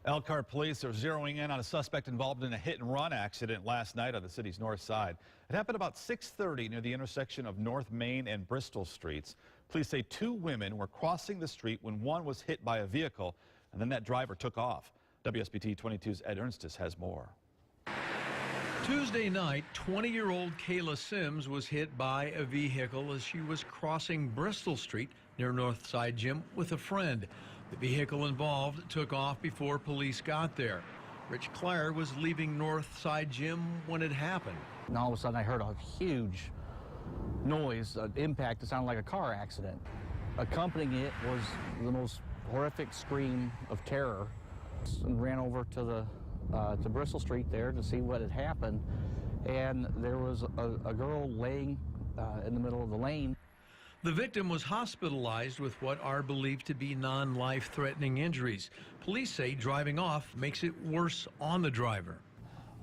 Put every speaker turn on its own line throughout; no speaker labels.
Elkhart police are zeroing in on a suspect involved in a hit-and-run accident last night on the city's north side. It happened about 6:30 near the intersection of North Main and Bristol Streets. Police say two women were crossing the street when one was hit by a vehicle, and then that driver took off. WSBT-22's Ed Ernstis has more.
Tuesday night, 20-year-old Kayla Sims was hit by a vehicle as she was crossing Bristol Street near Northside Gym with a friend. The vehicle involved took off before police got there. Rich Clare was leaving Northside Gym when it happened.
And all of a sudden I heard a huge noise, an impact that sounded like a car accident. Accompanying it was the most horrific scream of terror. And ran over to Bristol Street there to see what had happened, and there was a girl laying in the middle of the lane.
The victim was hospitalized with what are believed to be non-life-threatening injuries. Police say driving off makes it worse on the driver.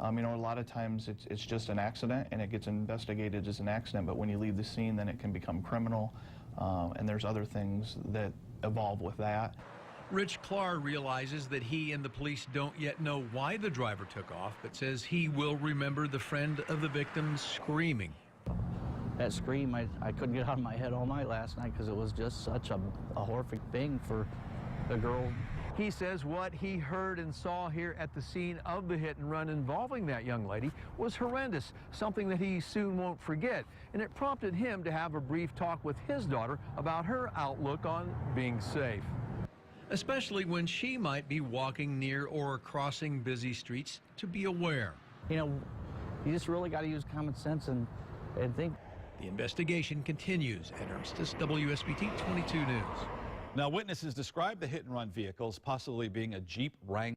A lot of times it's just an accident and it gets investigated as an accident, but when you leave the scene, then it can become criminal, and there's other things that evolve with that.
Rich Clark realizes that he and the police don't yet know why the driver took off, but says he will remember the friend of the victim screaming.
That scream, I couldn't get out of my head all night last night because it was just such a horrific thing for the girl.
He says what he heard and saw here at the scene of the hit and run involving that young lady was horrendous, something that he soon won't forget. And it prompted him to have a brief talk with his daughter about her outlook on being safe.
Especially when she might be walking near or crossing busy streets, to be aware.
You just really got to use common sense and think.
The investigation continues. Ed Ernstis, WSBT 22 News.
Now, witnesses describe the hit-and-run vehicle as possibly being a Jeep Wrangler.